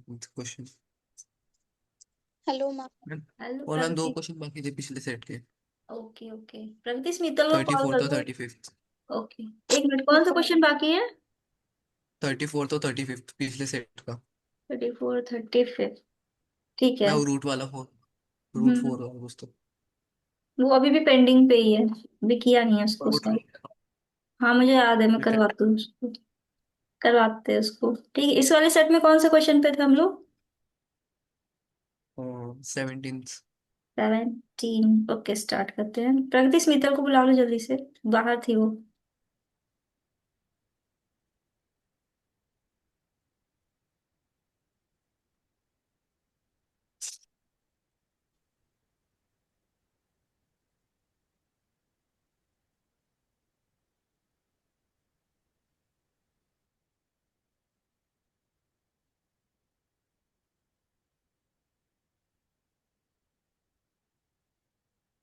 Question. Hello ma'am. Hello और ma'am दो प्रगति। Question बाकी थे पिछले सेट के। ओके ओके, प्रगति स्मितल को थर्टी कॉल कर फोर्थ और दो। 35th। ओके, एक मिनट, कौन सा ठीक है मैम। क्वेश्चन बाकी है? 34th और 35th पिछले सेट का। 34, 35। ठीक मैं है। वो रूट वाला फोर, रूट हम्म, फोर वाला कुछ तो। वो अभी भी पेंडिंग पे ही है, अभी किया नहीं है और उसको वो सॉल्व। ट्राई हाँ मुझे याद है, मैं करना। करवाती हूँ उसको। करवाते हैं उसको। ठीक है, इस वाले सेट में कौन से क्वेश्चन पे थे हम लोग? 17th। 17। ओके, स्टार्ट करते हैं। प्रगति स्मितल को बुला लो जल्दी से, बाहर थी वो।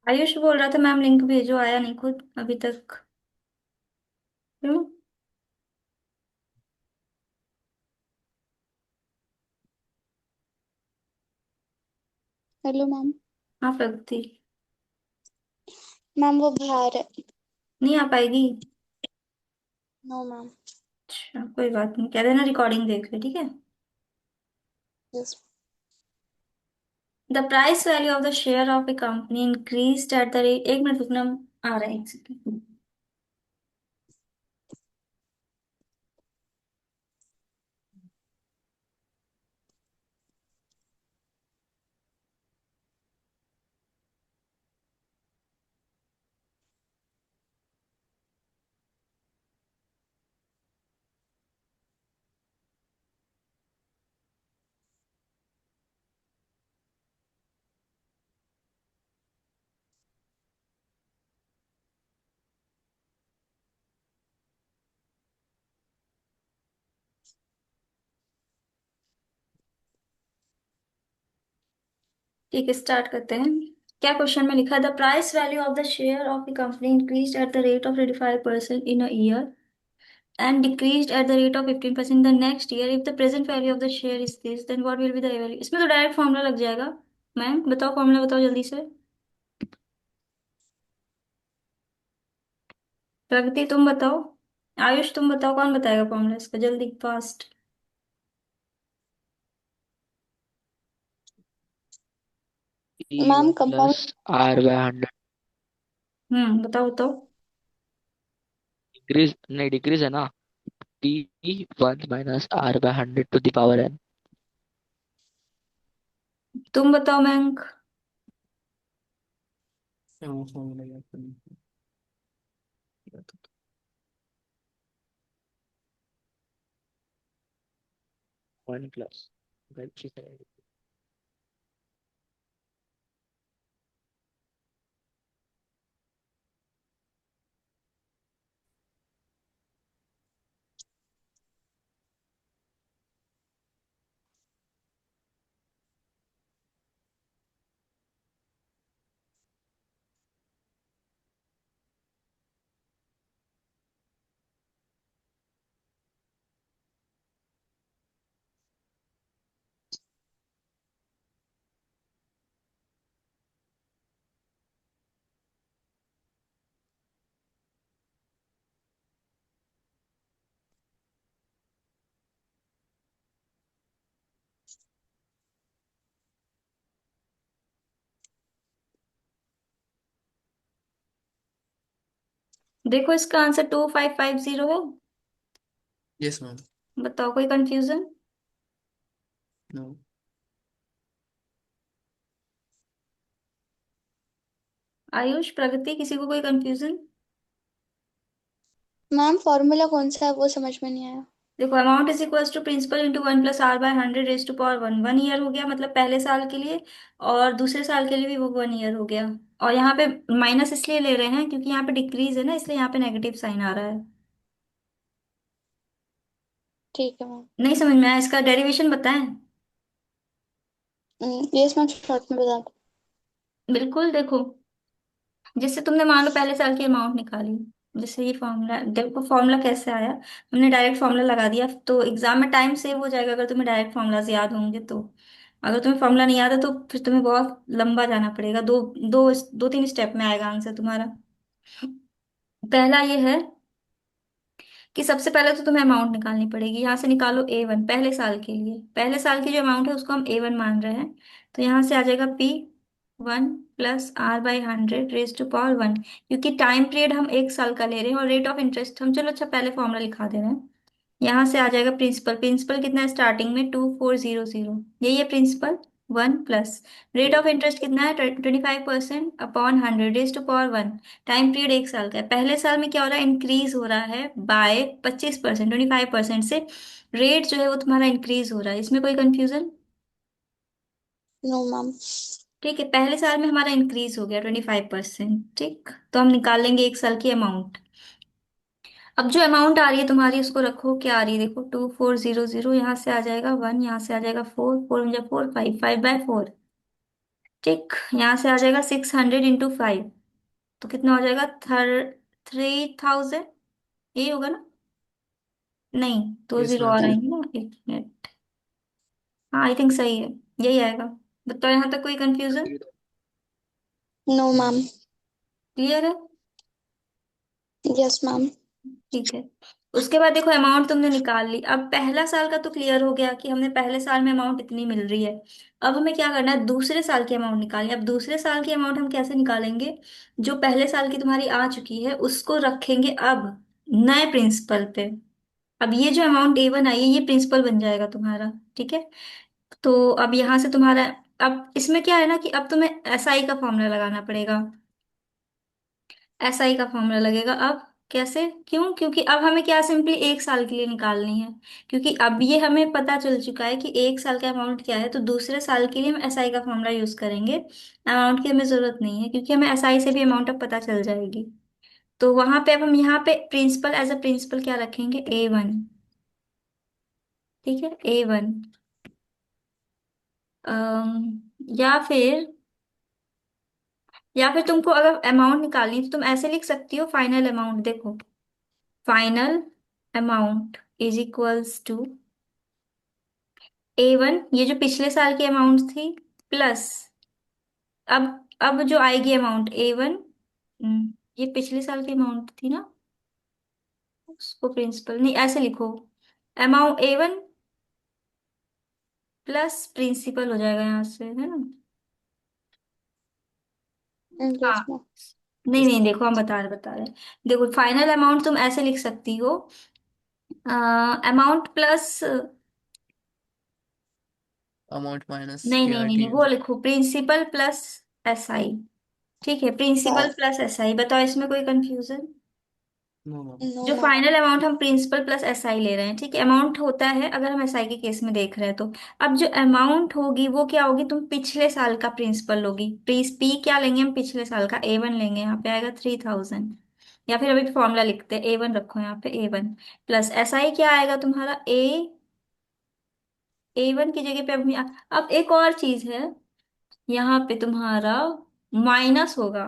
आयुष बोल रहा था मैम लिंक भेजो, आया नहीं खुद अभी तक। क्यों? Hello ma'am. हाँ प्रगति। मैम वो बाहर है। नहीं आ पाएगी? No ma'am. अच्छा कोई बात नहीं, कह देना रिकॉर्डिंग देख ले, ठीक है। Yes. The price value of the share of A company increased at the rate, एक मिनट रुकना, आ रहा है एक सेकंड। ठीक है, स्टार्ट करते हैं। क्या क्वेश्चन में लिखा है? The price value of the share of the company increased at the rate of 35% in a year and decreased at the rate of 15% the next year. If the present value of the share is this, then what will be the value? इसमें तो direct formula लग जाएगा। Ma'am बताओ, formula बताओ जल्दी से। प्रगति तुम बताओ। आयुष तुम बताओ, कौन बताएगा फॉर्मूला इसका, जल्दी fast. T ma'am one compound. Plus R by 100। बताओ बताओ। डिक्रीज नहीं, डिक्रीज है ना। T one minus R by 100 to the power N. तुम बताओ मयंक। वो फॉर्मूला याद करना। 1 प्लस। देखो इसका आंसर 2550 है। Yes ma'am. बताओ, कोई कंफ्यूजन? नो। आयुष प्रगति, किसी को कोई कंफ्यूजन? मैम फॉर्मूला कौन सा है वो समझ में नहीं आया। देखो, amount is equal to principal into 1 plus R/100 raise to power 1 year हो गया, मतलब पहले साल के लिए। और दूसरे साल के लिए भी वो 1 ईयर हो गया। और यहाँ पे माइनस इसलिए ले रहे हैं क्योंकि यहाँ पे डिक्रीज है ना, इसलिए यहाँ पे नेगेटिव साइन आ रहा है। ठीक है मैम। नहीं समझ में आया? इसका डेरिवेशन बताएं। यस मैम, शॉर्ट में बता दो। बिल्कुल, देखो, जैसे तुमने मान लो पहले साल की अमाउंट निकाली, जैसे ये फॉर्मूला देखो, फॉर्मूला कैसे आया, हमने डायरेक्ट फॉर्मूला लगा दिया, तो एग्जाम में टाइम सेव हो जाएगा अगर तुम्हें डायरेक्ट फॉर्मूलाज याद होंगे तो। अगर तुम्हें फॉर्मूला नहीं याद है तो फिर तुम्हें बहुत लंबा जाना पड़ेगा, दो दो दो तीन स्टेप में आएगा आंसर तुम्हारा। पहला ये है कि सबसे पहले तो तुम्हें अमाउंट निकालनी पड़ेगी। यहाँ से निकालो A1 पहले साल के लिए, पहले साल की जो अमाउंट है उसको हम A1 मान रहे हैं। तो यहाँ से आ जाएगा P1 plus R/100 raise to power 1, क्योंकि टाइम पीरियड हम एक साल का ले रहे हैं और रेट ऑफ इंटरेस्ट हम, चलो अच्छा पहले फॉर्मूला लिखा दे रहे हैं। यहाँ से आ जाएगा प्रिंसिपल, प्रिंसिपल कितना है स्टार्टिंग में 2400, यही है principal 1 plus rate of interest कितना है 25% upon 100 raise to power 1। Time period एक साल का है, पहले साल में क्या हो रहा है, इंक्रीज हो रहा है बाय 25%, 25% से रेट जो है वो तुम्हारा इंक्रीज हो रहा है, इसमें कोई कंफ्यूजन? No ma'am. ठीक है, पहले साल में हमारा इंक्रीज हो गया 25%, ठीक, तो हम निकाल लेंगे एक साल की अमाउंट। अब जो अमाउंट आ रही है तुम्हारी उसको रखो, क्या आ रही है देखो, 2400, यहाँ से आ जाएगा 1, यहाँ से आ जाएगा 4, 4 5, 5/4, ठीक, यहाँ से आ जाएगा 600 × 5, तो कितना हो जाएगा 3000, यही होगा ना? नहीं, दो यस जीरो मैम। और आएंगे ना, एक मिनट। हाँ आई थिंक सही है, यही आएगा। बताओ यहाँ तक कोई कंफ्यूजन? No ma'am. क्लियर है? Yes ma'am. ठीक है। उसके बाद देखो अमाउंट तुमने निकाल ली, अब पहला साल का तो क्लियर हो गया कि हमने पहले साल में अमाउंट इतनी मिल रही है। अब हमें क्या करना है, दूसरे साल की अमाउंट निकालनी है। अब दूसरे साल की अमाउंट हम कैसे निकालेंगे, जो पहले साल की तुम्हारी आ चुकी है उसको रखेंगे अब नए प्रिंसिपल पे। अब ये जो अमाउंट A1 आई है ये प्रिंसिपल बन जाएगा तुम्हारा, ठीक है। तो अब यहाँ से तुम्हारा, अब इसमें क्या है ना कि अब तुम्हें SI का फॉर्मूला लगाना पड़ेगा, SI का फॉर्मूला लगेगा। अब कैसे, क्यों, क्योंकि अब हमें क्या सिंपली एक साल के लिए निकालनी है, क्योंकि अब ये हमें पता चल चुका है कि एक साल का अमाउंट क्या है, तो दूसरे साल के लिए हम SI का फॉर्मूला यूज करेंगे। अमाउंट की हमें जरूरत नहीं है क्योंकि हमें SI से भी अमाउंट अब पता चल जाएगी। तो वहां पे अब हम यहाँ पे प्रिंसिपल, एज अ प्रिंसिपल क्या रखेंगे, A1, ठीक है, A1। या फिर, तुमको अगर अमाउंट निकालनी है तो तुम ऐसे लिख सकती हो, फाइनल अमाउंट देखो, final amount is equals to A1, ये जो पिछले साल की अमाउंट थी, प्लस अब जो आएगी अमाउंट A1, ये पिछले साल की अमाउंट थी ना, उसको प्रिंसिपल नहीं ऐसे लिखो, अमाउंट A1 प्लस प्रिंसिपल हो जाएगा यहाँ से, है ना? हाँ, यस मैम। नहीं नहीं देखो हम बता रहे हैं। देखो फाइनल अमाउंट तुम ऐसे लिख सकती हो, अमाउंट प्लस, अमाउंट माइनस नहीं नहीं नहीं ART। नहीं, वो लिखो प्रिंसिपल प्लस SI, ठीक है, प्रिंसिपल प्लस SI। बताओ इसमें कोई कंफ्यूजन? No ma'am. नो जो मैम। फाइनल अमाउंट हम प्रिंसिपल प्लस SI ले रहे हैं, ठीक है, अमाउंट होता है अगर हम SI के केस में देख रहे हैं तो। अब जो अमाउंट होगी वो क्या होगी, तुम पिछले साल का प्रिंसिपल लोगी, P क्या लेंगे हम, पिछले साल का A1 लेंगे, यहाँ पे आएगा 3000, या फिर अभी फॉर्मूला लिखते हैं, A1 रखो यहाँ पे, A1 प्लस SI क्या आएगा तुम्हारा, A1 की जगह पे अब एक और चीज है, यहाँ पे तुम्हारा माइनस होगा।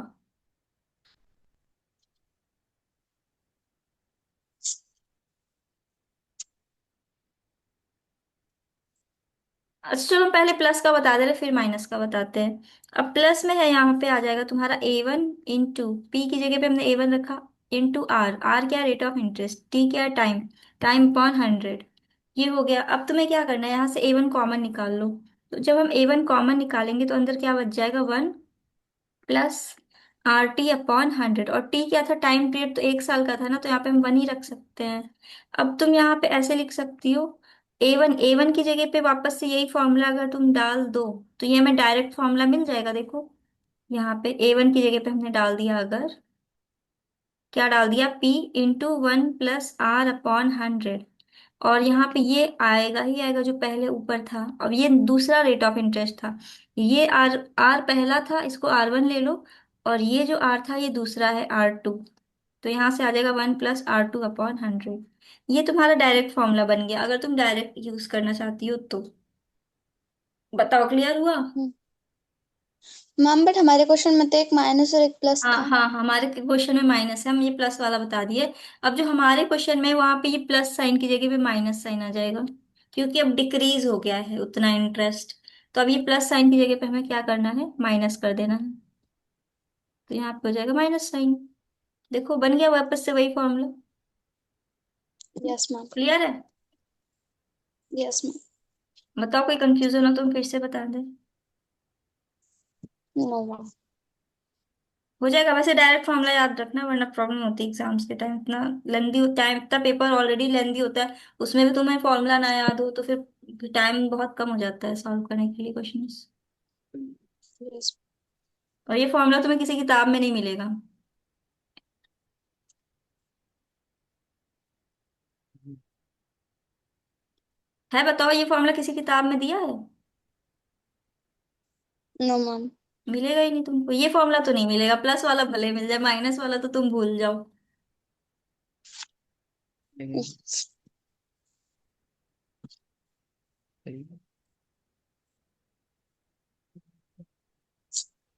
अच्छा चलो पहले प्लस का बता दे रहे फिर माइनस का बताते हैं। अब प्लस में है, यहाँ पे आ जाएगा तुम्हारा A1 इंटू P की जगह पे हमने A1 रखा, इंटू R क्या, रेट ऑफ इंटरेस्ट, T क्या, टाइम, टाइम अपॉन 100, ये हो गया। अब तुम्हें क्या करना है, यहाँ से A1 कॉमन निकाल लो। तो जब हम A1 कॉमन निकालेंगे तो अंदर क्या बच जाएगा, 1 प्लस RT/100, और T क्या था, टाइम पीरियड तो एक साल का था ना, तो यहाँ पे हम 1 ही रख सकते हैं। अब तुम यहाँ पे ऐसे लिख सकती हो, A1 की जगह पे वापस से यही फॉर्मूला अगर तुम डाल दो तो ये हमें डायरेक्ट फॉर्मूला मिल जाएगा। देखो यहाँ पे A1 की जगह पे हमने डाल दिया, अगर क्या डाल दिया, P × 1 + R/100, और यहाँ पे ये आएगा ही आएगा जो पहले ऊपर था। अब ये दूसरा रेट ऑफ इंटरेस्ट था, ये आर पहला था, इसको R1 ले लो, और ये जो R था ये दूसरा है R2, तो यहाँ से आ जाएगा 1 + R2/100। ये तुम्हारा डायरेक्ट फॉर्मूला बन गया, अगर तुम डायरेक्ट यूज करना चाहती हो तो। बताओ क्लियर हुआ? मैम बट हमारे क्वेश्चन में तो एक माइनस और एक प्लस हाँ था। हाँ, हमारे क्वेश्चन में माइनस है, हम ये प्लस वाला बता दिए। अब जो हमारे क्वेश्चन में वहां पे ये प्लस साइन की जगह पे माइनस साइन आ जाएगा, क्योंकि अब डिक्रीज हो गया है उतना इंटरेस्ट। तो अब ये प्लस साइन की जगह पे हमें क्या करना है, माइनस कर देना है। तो यहाँ पे हो जाएगा माइनस साइन। देखो बन गया वापस से वही फॉर्मूला। Yes ma'am. क्लियर है? Yes ma'am. बताओ कोई कंफ्यूजन हो तो हम फिर से बता दें। No ma'am. हो जाएगा, वैसे डायरेक्ट फॉर्मूला याद रखना वरना प्रॉब्लम होती है एग्जाम्स के टाइम। इतना लेंदी टाइम, इतना पेपर ऑलरेडी लेंदी होता है, उसमें भी तुम्हें फॉर्मूला ना याद हो तो फिर टाइम बहुत कम हो जाता है सॉल्व करने के लिए क्वेश्चंस। यस। और ये फॉर्मूला तुम्हें किसी किताब में नहीं मिलेगा। है, बताओ ये फॉर्मूला किसी किताब में दिया है? No ma'am. मिलेगा ही नहीं तुमको, ये फॉर्मूला तो नहीं मिलेगा। प्लस वाला भले मिल जाए, माइनस वाला तो तुम भूल जाओ। सही है।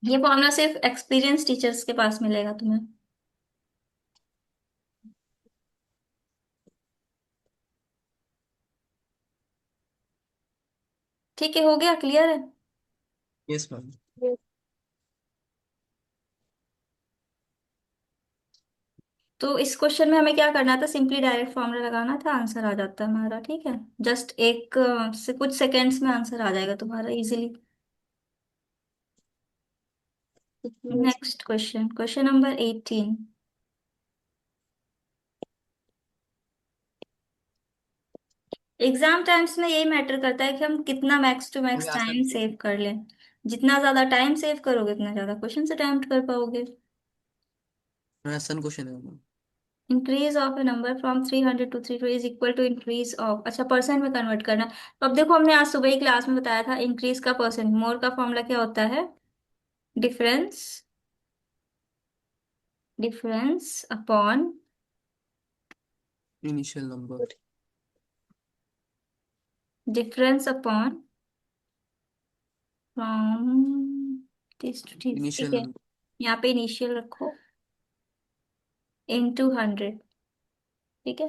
ये फॉर्मूला सिर्फ एक्सपीरियंस टीचर्स के पास मिलेगा तुम्हें। ठीक है, हो गया, क्लियर है? Yes ma'am. तो इस क्वेश्चन में हमें क्या करना था, सिंपली डायरेक्ट फॉर्मूला लगाना था, आंसर आ जाता है हमारा। ठीक है, जस्ट एक से कुछ सेकेंड्स में आंसर आ जाएगा तुम्हारा easily. Next question, question number 18। Exam times में यही मैटर करता है कि हम कितना मैक्स टू अभी मैक्स आसान टाइम सेव कर लें। जितना ज्यादा टाइम सेव करोगे उतना ज्यादा क्वेश्चन अटेम्प्ट कर पाओगे। आसान क्वेश्चन है ma'am. Increase of a number from 300 to 320 is equal to increase of, अच्छा परसेंट में कन्वर्ट करना। तो अब देखो, हमने आज सुबह ही क्लास में बताया था इंक्रीज का परसेंट, मोर का फॉर्मूला क्या होता है, difference, difference upon, initial number. Difference upon from this to this. ठीक इनिशियल है, नंबर। यहाँ पे इनिशियल रखो, इनटू 100। ठीक है,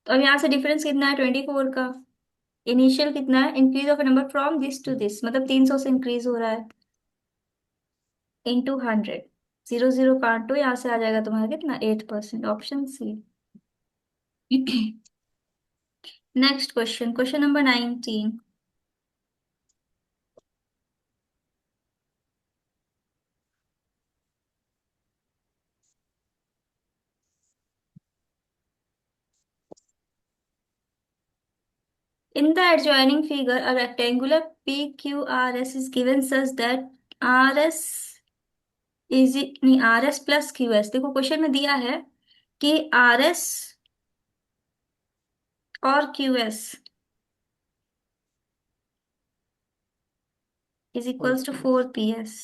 तो अब यहाँ से डिफरेंस कितना है, 24 का। इनिशियल कितना है, increase of number from this to this, मतलब 300 से इंक्रीज हो रहा है, इंटू 100। जीरो जीरो काटो, यहाँ से आ जाएगा तुम्हारा कितना, 8%, option C. Next question, question number 19। In the adjoining figure, a rectangular PQRS is given such that RS is, नहीं, RS प्लस QS। देखो क्वेश्चन में दिया है कि RS और QS is equals to okay. 4PS।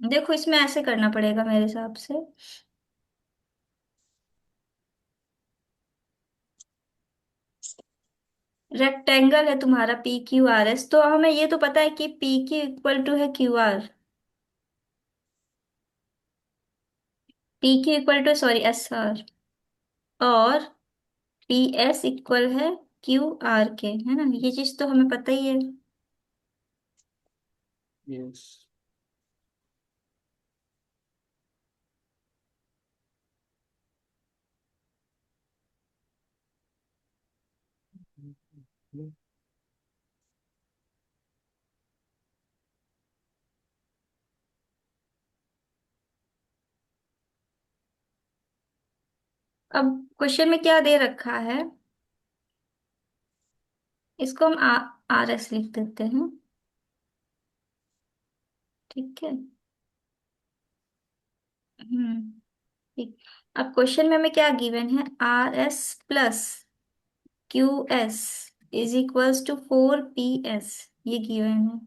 देखो इसमें ऐसे करना पड़ेगा मेरे हिसाब से। रेक्टेंगल है तुम्हारा PQRS, तो हमें ये तो पता है कि PQ इक्वल टू है QR, PQ equal to, sorry, SR, और PS इक्वल है QR के, है ना, ये चीज तो हमें पता ही है। यस। अब क्वेश्चन में क्या दे रखा है, इसको हम RS लिख देते हैं। ठीक है। ठीक। अब क्वेश्चन में हमें क्या गिवन है, RS plus QS is equals to 4PS, ये गिवन है।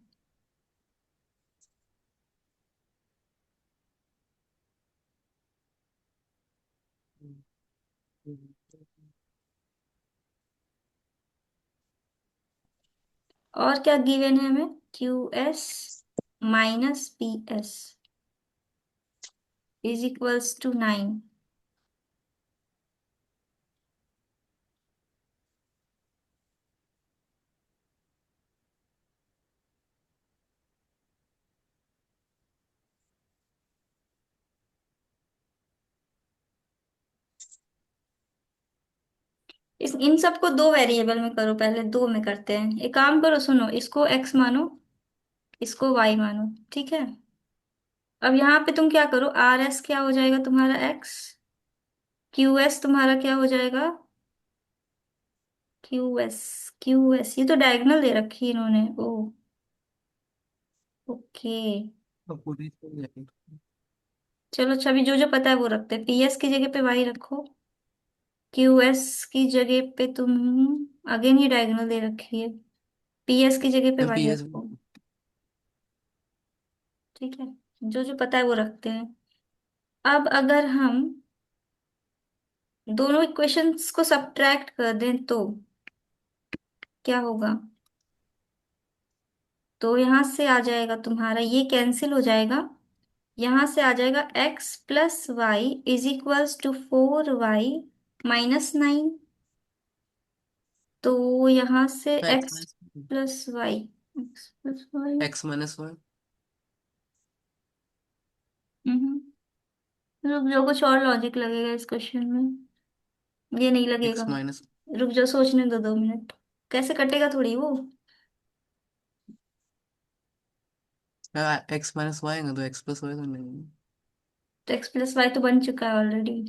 और क्या गिवन है हमें? QS minus PS is equals to 9। इन सबको दो वेरिएबल में करो, पहले दो में करते हैं। एक काम करो, सुनो, इसको x मानो, इसको y मानो, ठीक है। अब यहाँ पे तुम क्या करो, RS क्या हो जाएगा तुम्हारा x, QS तुम्हारा क्या हो जाएगा, QS ये तो डायगोनल दे रखी है इन्होंने। ओ ओके, तो पूरी तो जाएगी। चलो छवि जो जो पता है वो रखते हैं। PS की जगह पे y रखो, QS की जगह पे तुम, अगेन ये डायगोनल दे रखी है, PS की जगह पे y PS रखो, ठीक है। जो जो पता है वो रखते हैं। अब अगर हम दोनों इक्वेशंस को सब्ट्रैक्ट कर दें तो क्या होगा? तो यहां से आ जाएगा तुम्हारा, ये कैंसिल हो जाएगा, यहां से आ जाएगा x+y is equals to 4y-9। तो यहाँ से x x plus y, x minus y रुक जाओ, कुछ और लॉजिक लगेगा इस क्वेश्चन में, ये नहीं लगेगा। एक्स माइनस रुक जाओ, सोचने दो 2 मिनट, कैसे कटेगा थोड़ी वो। एक्स माइनस वाई है तो एक्स प्लस वाई तो नहीं। तो x+y तो बन चुका है ऑलरेडी।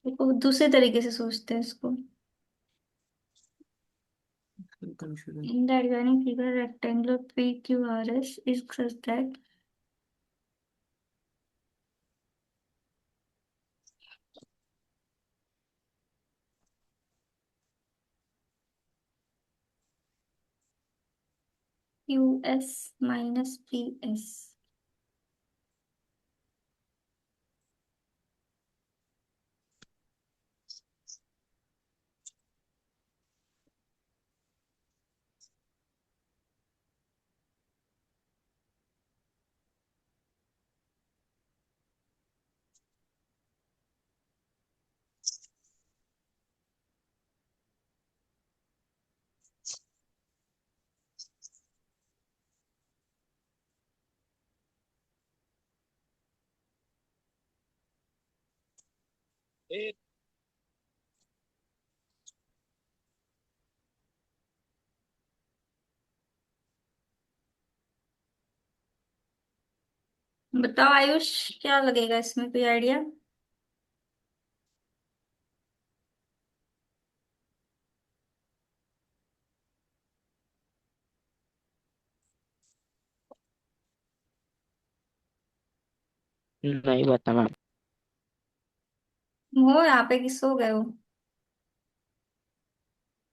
देखो दूसरे तरीके से सोचते हैं इसको। Confusion. In the organic figure, rectangular PQRS is such that QS minus PS. बताओ आयुष, क्या लगेगा इसमें, कोई आइडिया? नहीं पता मैम। हो यहाँ पे कि सो गए हो?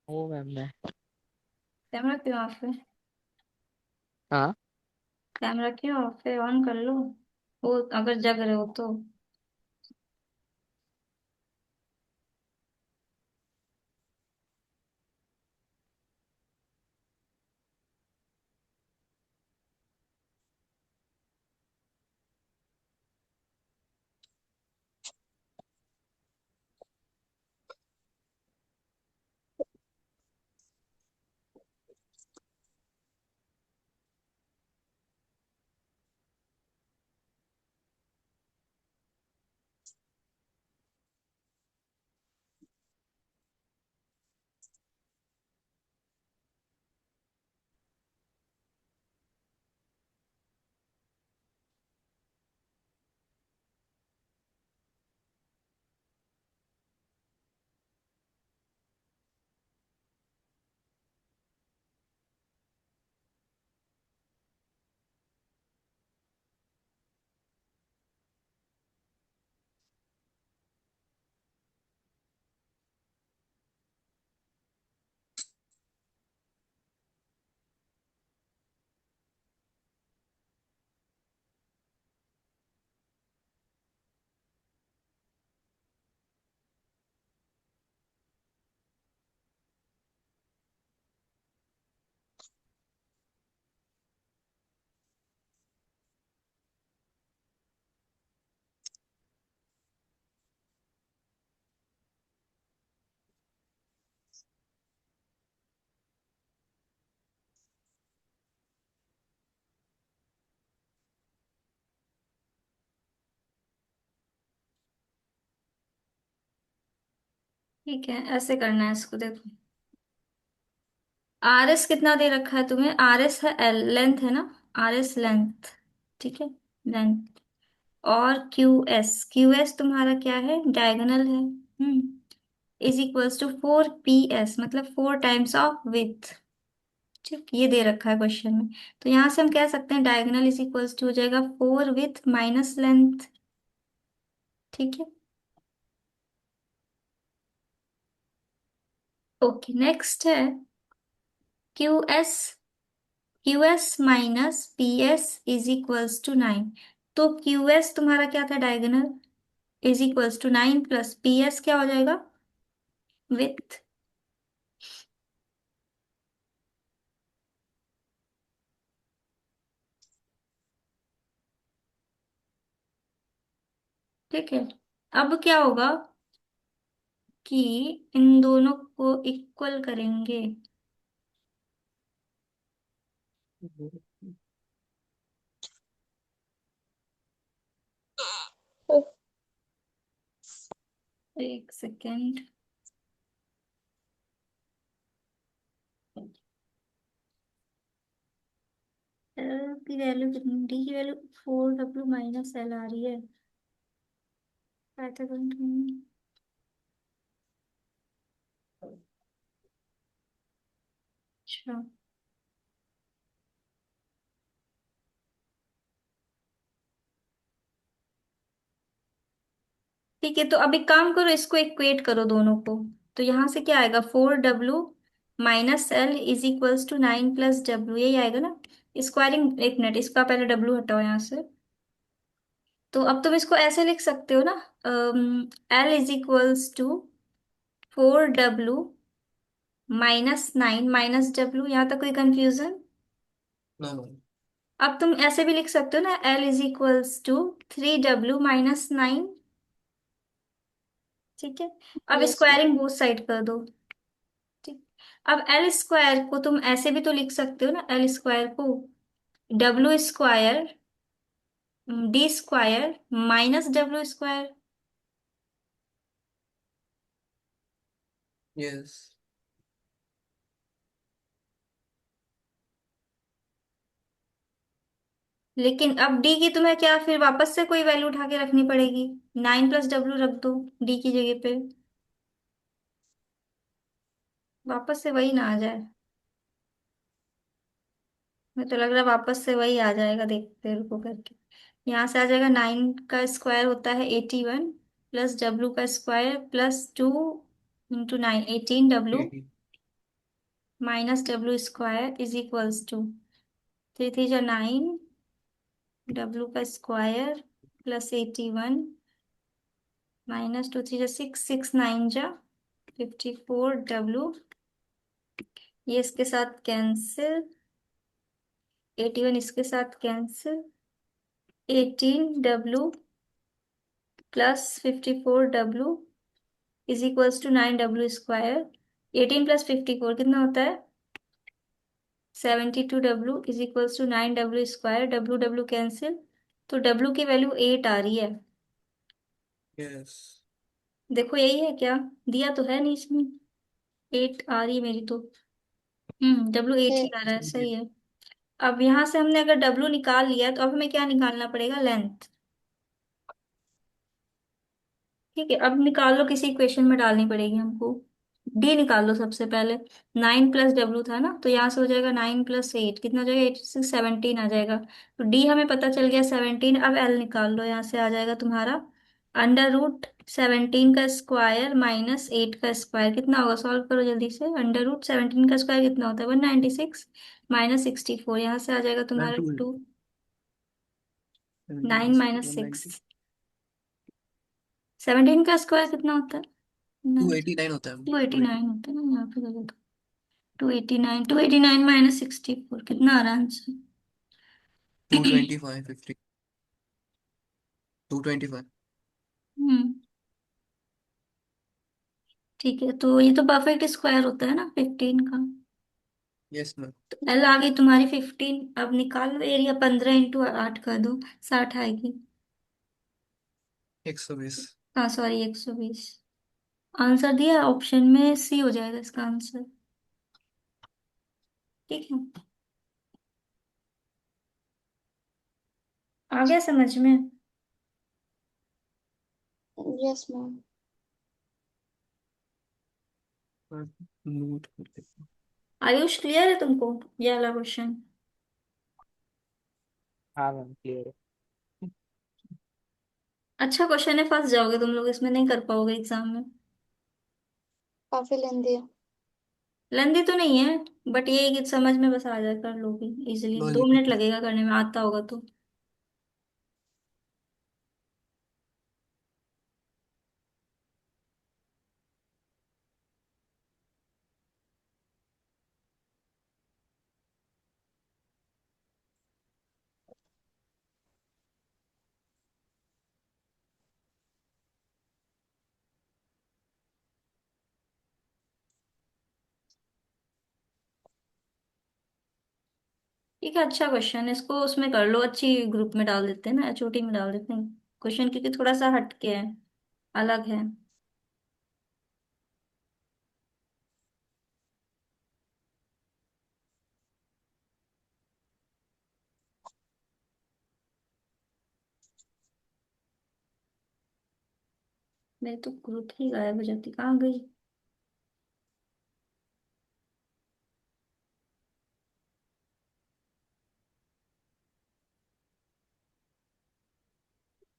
ओ मैम मैं। कैमरा क्यों ऑफ है? हाँ। कैमरा क्यों ऑफ है, ऑन कर लो, वो अगर जग रहे हो तो। ठीक है, ऐसे करना है इसको, देखो। आर एस कितना दे रखा है तुम्हें? आर एस है एल, लेंथ है ना, आर एस लेंथ, ठीक है, लेंथ। और क्यू एस तुम्हारा क्या है? डायगोनल है। इज इक्वल्स टू 4 PS, मतलब 4 टाइम्स ऑफ विथ। ठीक, ये दे रखा है क्वेश्चन में। तो यहां से हम कह सकते हैं डायगोनल इज इक्वल्स टू हो जाएगा 4 विथ माइनस लेंथ। ठीक है, ओके, नेक्स्ट है Q S. Q S minus P S is equals to 9। तो क्यू एस तुम्हारा क्या था? Diagonal, is equals to 9 plus P S क्या हो जाएगा? विथ। ठीक है, अब क्या होगा कि इन दोनों को इक्वल करेंगे। एक सेकेंड। एल की वैल्यू कितनी, डी की वैल्यू 4W माइनस एल आ रही है। Pythagorean theorem. अच्छा, ठीक है, तो अब एक काम करो, इसको इक्वेट करो दोनों को। तो यहां से क्या आएगा? 4W minus L is equals to 9 plus W, यही आएगा ना। स्क्वायरिंग, एक मिनट, इसका पहले W हटाओ यहाँ से। तो अब तुम इसको ऐसे लिख सकते हो ना, L is equals to 4W minus 9 minus W। यहाँ तक कोई कंफ्यूजन? नो। अब तुम ऐसे भी लिख सकते हो ना, L is equals to 3W minus 9। ठीक है, अब Yes, ma'am. Squaring both side कर दो। ठीक, अब एल स्क्वायर को तुम ऐसे भी तो लिख सकते हो ना, एल स्क्वायर को W square D square minus W square. Yes. लेकिन अब डी की तुम्हें क्या, फिर वापस से कोई वैल्यू उठा के रखनी पड़ेगी। 9 प्लस W रख दो डी की जगह पे, वापस से वही ना आ जाए। मैं तो लग रहा है वापस से वही आ जाएगा, देखते हैं, रुको करके। यहाँ से आ जाएगा, 9 का स्क्वायर होता है 81, प्लस W का square plus 2 × 9, 18W 80। Minus W square is equals to 3 3 जा 9, W का स्क्वायर प्लस 81 माइनस 2 3 जा 6, 6 9 जा 54W। ये इसके साथ कैंसिल, 81 इसके साथ cancel, 18W plus 54W is equals to 9W square. 18 plus 54 कितना होता है? 72W is equals to 9W square. W cancel, तो W की वैल्यू 8 आ रही है। यस। देखो यही है क्या? दिया तो है नहीं इसमें, 8 आ रही है मेरी तो। W 8 ही Hey, आ रहा है, सही है। अब यहाँ से हमने अगर W निकाल लिया है, तो अब हमें क्या निकालना पड़ेगा? लेंथ। ठीक है, अब निकाल लो, किसी इक्वेशन में डालनी पड़ेगी हमको। डी निकाल लो सबसे पहले। 9 प्लस W था ना, तो यहाँ से हो जाएगा 9 प्लस 8, कितना हो जाएगा? 8 6 17 आ जाएगा। तो डी हमें पता चल गया 17। अब एल निकाल लो, यहाँ से आ जाएगा तुम्हारा √17 का स्क्वायर माइनस 8 का स्क्वायर, कितना होगा? सॉल्व करो जल्दी से। √17 का स्क्वायर कितना होता है? 196 माइनस 64, यहाँ से आ जाएगा तुम्हारा 2 टू 9 माइनस 6। 190। 17 का स्क्वायर कितना होता है? 289 होता है। 289 होता है ना, यहाँ पे लगा। 289 माइनस 64 कितना आ रहा है आंसर? 225 50। 225। हम्म, ठीक है, तो ये तो परफेक्ट स्क्वायर होता है ना 15 का। Yes ma'am. तो एल आ गई तुम्हारी 15। अब निकाल लो एरिया, 15 × 8 कर दो, 60 आएगी। 120। हाँ सॉरी, 120। आंसर दिया है, ऑप्शन में सी हो जाएगा इसका आंसर। ठीक है, आ गया समझ में? Yes, ma'am. नोट कर लेता हूँ। आयुष क्लियर है तुमको ये वाला क्वेश्चन? हाँ मैम क्लियर है। अच्छा क्वेश्चन है, फंस जाओगे तुम लोग इसमें, नहीं कर पाओगे एग्जाम में। काफी लेंदी है। लेंदी तो नहीं है, बट ये है कि समझ में बस आ जाए, कर लोगे इजिली, 2 मिनट लॉजिक। लगेगा करने में, आता होगा तो। ठीक है, अच्छा क्वेश्चन है, इसको उसमें कर लो, अच्छी ग्रुप में डाल देते हैं ना, एचओटी में डाल देते हैं क्वेश्चन, क्योंकि थोड़ा सा हटके है, अलग है। मेरी तो ग्रुप ही गायब हो जाती, कहाँ गई?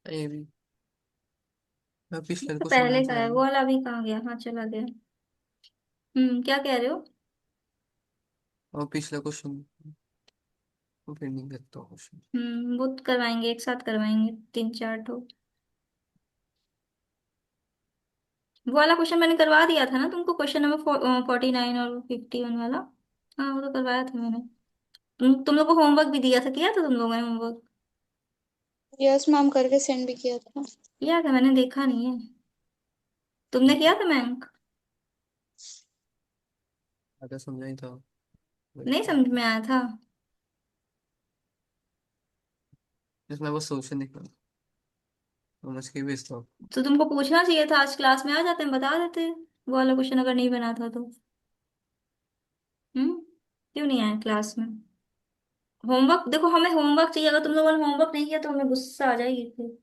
ये भी मैं पिछले तो क्वेश्चन पहले में का था है, ये। वो वाला अभी कहाँ गया? हाँ चला गया। क्या कह रहे हो? और पिछला क्वेश्चन को फिर नहीं करता क्वेश्चन। वो तो करवाएंगे, एक साथ करवाएंगे 3-4 ठो। वो वाला क्वेश्चन मैंने करवा दिया था ना तुमको, क्वेश्चन नंबर 49 और 51 वाला। हाँ वो तो करवाया था मैंने। तुम लोग को होमवर्क भी दिया था, किया था तुम लोगों ने होमवर्क? यस मैम, करके सेंड भी किया था। किया था, मैंने देखा नहीं है। तुमने किया था मैंक? आगे समझा ही था। नहीं समझ में आया था? जिसमें वो सोल्यूशन निकला समझ के भेजता हूँ। तो तुमको पूछना चाहिए था, आज क्लास में आ जाते हैं, बता देते। वो वाला क्वेश्चन अगर नहीं बना था तो। हम्म क्यों नहीं आया क्लास में? होमवर्क देखो, हमें होमवर्क चाहिए, अगर तुम लोगों ने होमवर्क नहीं किया तो हमें गुस्सा आ जाएगी फिर।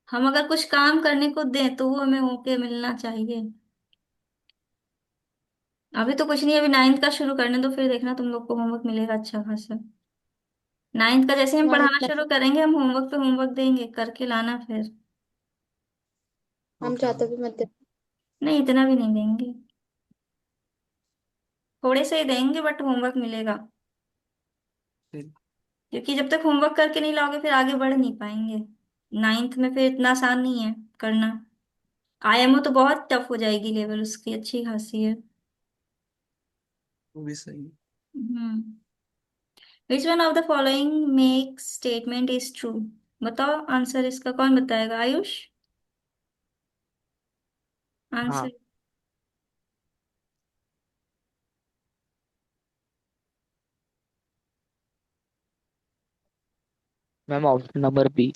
हम अगर कुछ काम करने को दें तो वो हमें होके मिलना चाहिए। अभी तो कुछ नहीं, अभी 9th का शुरू करने दो, फिर देखना तुम लोग को होमवर्क मिलेगा अच्छा खासा। 9th का जैसे हम मैम पढ़ाना इतना शुरू करेंगे, हम होमवर्क पे होमवर्क देंगे, करके लाना फिर। हम ओके चाहते मैम। भी मत दे। नहीं इतना भी नहीं देंगे, थोड़े से ही देंगे, बट होमवर्क मिलेगा। फिर क्योंकि जब तक होमवर्क करके नहीं लाओगे फिर आगे बढ़ नहीं पाएंगे। 9th में फिर इतना आसान नहीं है करना। आईएमओ तो बहुत टफ हो जाएगी, लेवल उसकी अच्छी खासी है। वो भी सही है। Hmm which one of the following make statement is true? बताओ आंसर इसका, कौन बताएगा? आयुष, हाँ answer. Ma'am option number B.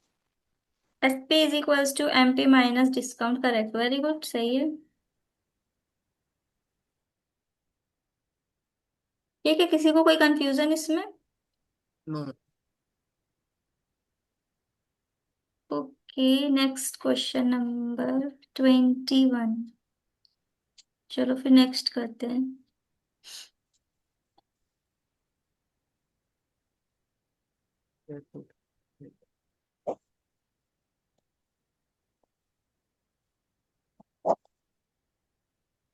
S P is equals to M P minus discount, correct, very good, सही है। ठीक है, किसी को कोई कंफ्यूजन इसमें? No. Okay, next question number 21। चलो फिर नेक्स्ट करते हैं।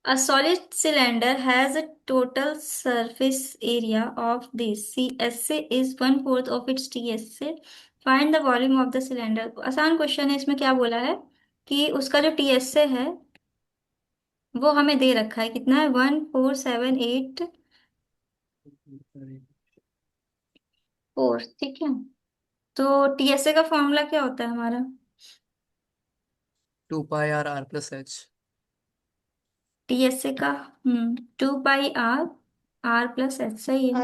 A solid cylinder has a total surface area of this CSA is 1/4 of its TSA. Find the volume of the cylinder. आसान क्वेश्चन है, इसमें क्या बोला है कि उसका जो TSA है वो हमें दे रखा है, कितना है? 14784। ठीक है, तो TSA का फॉर्मूला क्या होता है हमारा? 2 πr r+h। TSA का 2πr r+h, सही है।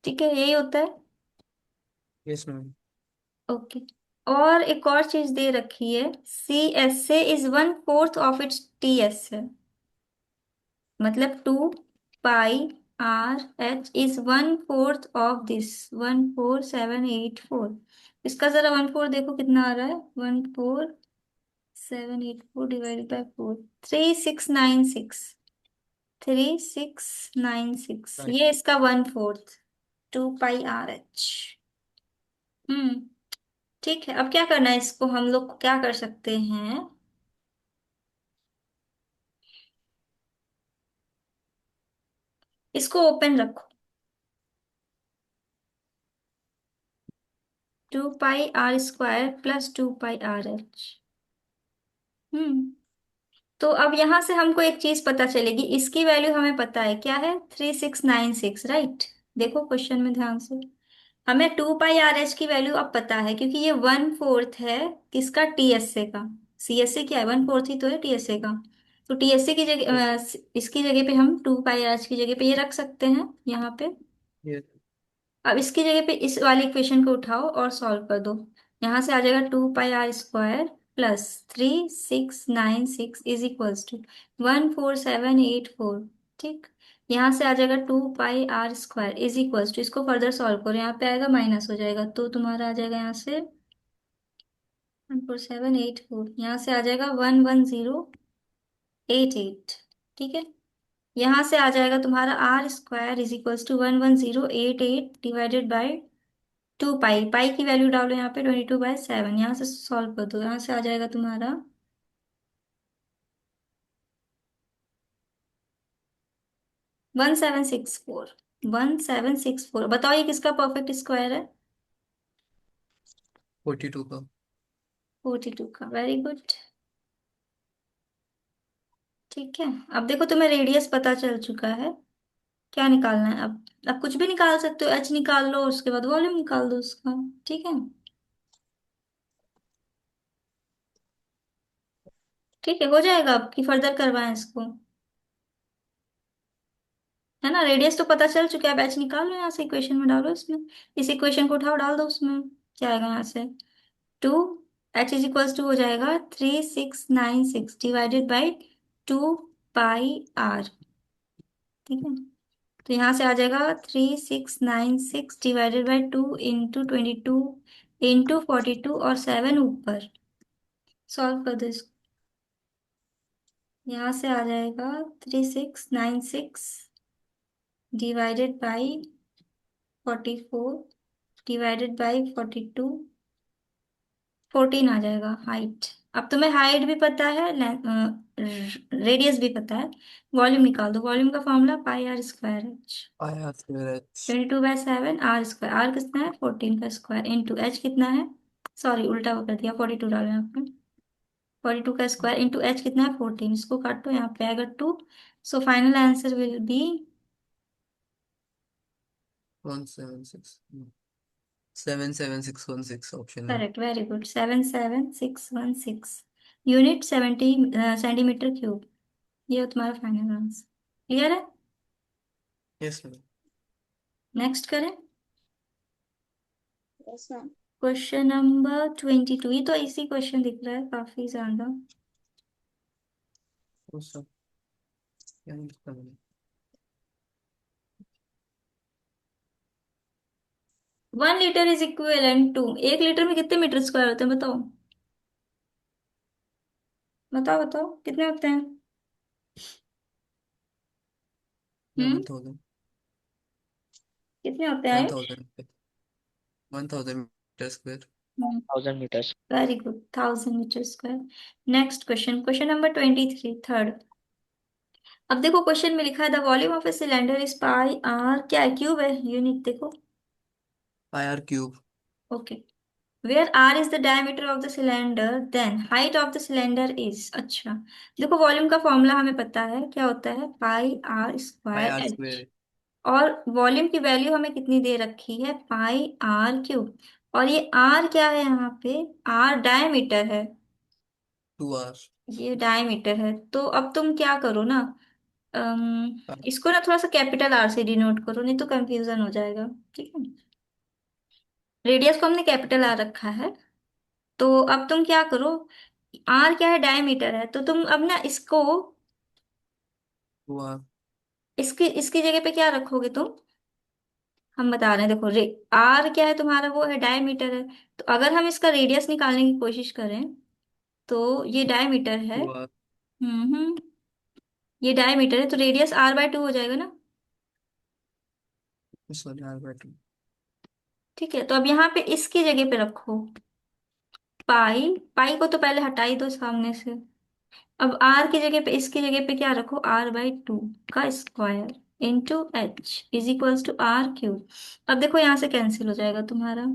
ठीक है, यही होता है। Yes ma'am. ओके। और एक और चीज दे रखी है, C S A is 1/4 of its T S A, मतलब 2 pi r h is 1/4 of this 14784। इसका जरा 1/4 देखो कितना आ रहा है, 14784 डिवाइडेड बाय 4, 3696, 3696, राइट। ये इसका 1/4, 2 पाई r h। हम्म, ठीक है। अब क्या करना है, इसको हम लोग क्या कर सकते हैं, इसको ओपन रखो, 2 pi r² plus 2 pi r h। हम्म, तो अब यहां से हमको एक चीज पता चलेगी, इसकी वैल्यू हमें पता है क्या है, 3696, राइट। देखो क्वेश्चन में ध्यान से, हमें 2 पाई r h की वैल्यू अब पता है, क्योंकि ये 1/4 है किसका, टीएसए का। सीएसए क्या है, 1/4 ही तो है टीएसए का। तो टीएसए की जगह इसकी जगह पे हम 2 पाई r h की जगह पे ये रख सकते हैं यहाँ पे। ये अब इसकी जगह पे इस वाली इक्वेशन को उठाओ और सॉल्व कर दो। यहाँ से आ जाएगा 2 pi r² plus 3696 is equals to 14784। ठीक, यहाँ से आ जाएगा 2 pi r² is equals to, इसको फर्दर सॉल्व करो, यहाँ पे आएगा माइनस हो जाएगा, तो तुम्हारा आ जाएगा यहाँ से 14784, यहाँ से आ जाएगा 11088। ठीक है, यहाँ से आ जाएगा तुम्हारा r² is equals to 11088 divided by 2 pi, pi की वैल्यू डालो यहाँ पे 22/7, यहाँ से सॉल्व कर दो, यहाँ से आ जाएगा तुम्हारा 1764। 1764, बताओ ये किसका परफेक्ट स्क्वायर है, 42 का। 42 का, वेरी गुड। ठीक है, अब देखो तुम्हें रेडियस पता चल चुका है, क्या निकालना है अब कुछ भी निकाल सकते हो, एच निकाल लो, उसके बाद वॉल्यूम निकाल दो उसका। ठीक है, ठीक है, हो जाएगा, अब की फर्दर करवाएं इसको, है ना। रेडियस तो पता चल चुका है, अब एच निकाल लो यहाँ से, इक्वेशन में डालो इसमें, इस इक्वेशन को उठाओ डाल दो उसमें, क्या आएगा यहाँ से, 2 h इज इक्वल्स टू हो जाएगा 3696 डिवाइडेड बाई 2 पाई r। ठीक है, तो यहाँ से आ जाएगा 3696 डिवाइडेड बाई 2 इंटू 22 इंटू 42 और 7 ऊपर, सॉल्व कर दो इसको, यहाँ से आ जाएगा 3696 डिवाइडेड बाई 44 डिवाइडेड बाई 42, 14 आ जाएगा हाइट। अब तुम्हें हाइट भी पता है, रेडियस भी पता है, वॉल्यूम निकाल दो, वॉल्यूम का फॉर्मूला πr²h, आया फिर एच 22/7 r², r कितना है 14 का स्क्वायर इंटू एच कितना है, सॉरी उल्टा वो कर दिया, 42 डालो यहाँ पे, 42 का स्क्वायर इंटू एच कितना है 14, इसको काटो यहाँ पे आएगा 2, so final answer will be 176 77616 option है। Correct, very good, 77616 unit 70 centimetre cube, ये तुम्हारा फाइनल आंसर। क्लियर है, यस मैम। नेक्स्ट करें, यस मैम। क्वेश्चन नंबर 22, ये तो इसी क्वेश्चन दिख रहा है काफी ज्यादा। वो सब क्या लिखा मैंने? 1 litre is equivalent to, 1 litre में कितने मीटर स्क्वायर होते हैं, बताओ बताओ बताओ कितने होते हैं। हम्म, 1000। कितने होते हैं one Ayush. Thousand 1000 metre square. 1000 meters. Very good, 1000 metre square. Next question, question number 23, third. अब देखो क्वेश्चन में लिखा है the volume of a cylinder is pi R, क्या है, क्यूब है, यूनिट देखो, R cube. Okay, where R is the diameter of the cylinder then height of the cylinder is, अच्छा, देखो वॉल्यूम का फॉर्मूला हमें पता है, क्या होता है, pi R pi square R H, square. और वॉल्यूम की वैल्यू हमें कितनी दे रखी है, πr3, और ये r क्या है यहाँ पे, r डायमीटर है, 2 आर। ये डायमीटर है, तो अब तुम क्या करो ना, इसको ना थोड़ा सा कैपिटल आर से डिनोट करो, नहीं तो कंफ्यूजन हो जाएगा। ठीक है, रेडियस को हमने कैपिटल आर रखा है, तो अब तुम क्या करो, आर क्या है, डायमीटर है, तो तुम अब ना इसको, टू आर। इसकी इसकी जगह पे क्या रखोगे तुम, हम बता रहे हैं, देखो रे, आर क्या है तुम्हारा, वो है डायमीटर है। तो अगर हम इसका रेडियस निकालने की कोशिश करें, तो ये डायमीटर है। Two R. हम्म। ये डायमीटर है, तो रेडियस R/2 हो जाएगा ना। Sorry, R by two. ठीक है, तो अब यहाँ पे इसकी जगह पे रखो पाई, पाई को तो पहले हटा ही दो सामने से। अब आर की जगह पे, इसकी जगह पे क्या रखो, R/2 का square into H is equals to R³ अब देखो यहाँ से कैंसिल हो जाएगा तुम्हारा,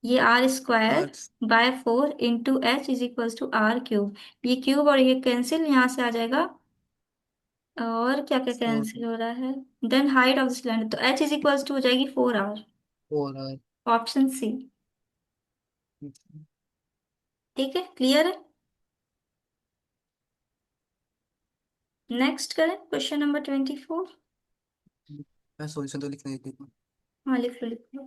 ये R² R. By 4 into H is equals to R³। ये क्यूब और ये कैंसिल, यहाँ से आ जाएगा, और क्या क्या फोर। कैंसिल हो रहा है, then height of the cylinder, तो एच इज इक्वल्स टू हो जाएगी 4R। Four R. Option C. ठीक है, क्लियर है। नेक्स्ट करें क्वेश्चन नंबर 24। मैं सॉल्यूशन तो लिखने देती हूँ। हाँ लिख लो लिख लो।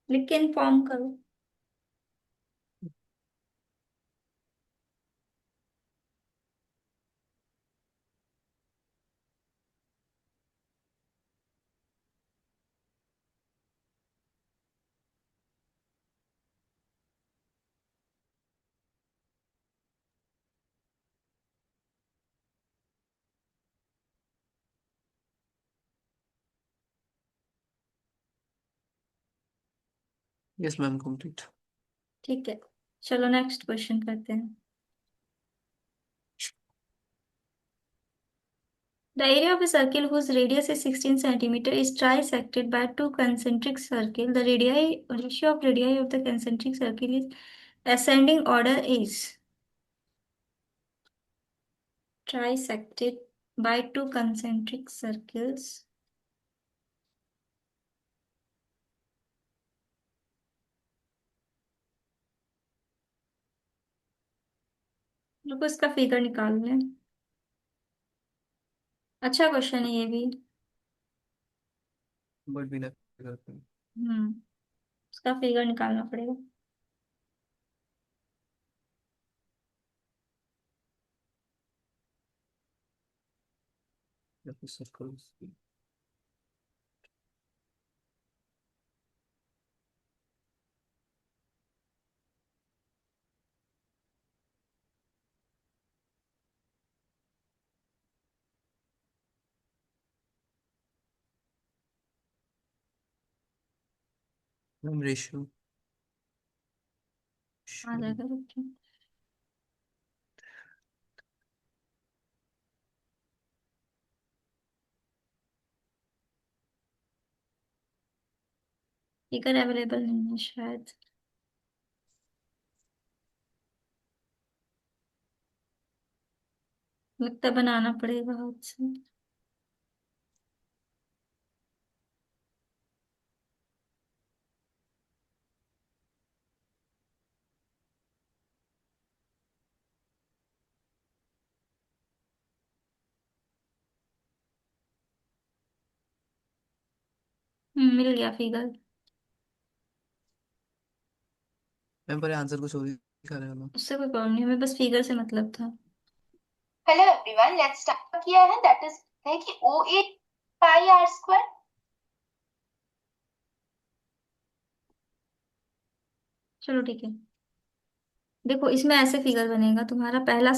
लिख के इन्फॉर्म करो। Yes ma'am, complete. ठीक है, चलो नेक्स्ट क्वेश्चन करते हैं। The area of a circle whose radius is 16 centimeter is trisected by two concentric circles. The radii ratio of radii of the concentric circle is ascending order is trisected by two concentric circles. रुको इसका figure निकाल लें। अच्छा question है ये भी। But बिना करते हैं। हम्म, इसका फिगर निकालना पड़ेगा। या फिर सर्कल। Ma'am ratio. आ जाएगा, रुकिए। फिगर अवेलेबल नहीं है शायद, लगता है बनाना पड़ेगा हाथ से। मिल गया फिगर। मैम पर आंसर कुछ और ही दिखा रहा है ना। उससे कोई प्रॉब्लम नहीं, हमें बस फिगर से मतलब था। हेलो एवरीवन, लेट्स स्टार्ट किया है, दैट इज है कि ओ ए पाई आर स्क्वायर। चलो ठीक है, देखो इसमें ऐसे फिगर बनेगा तुम्हारा, पहला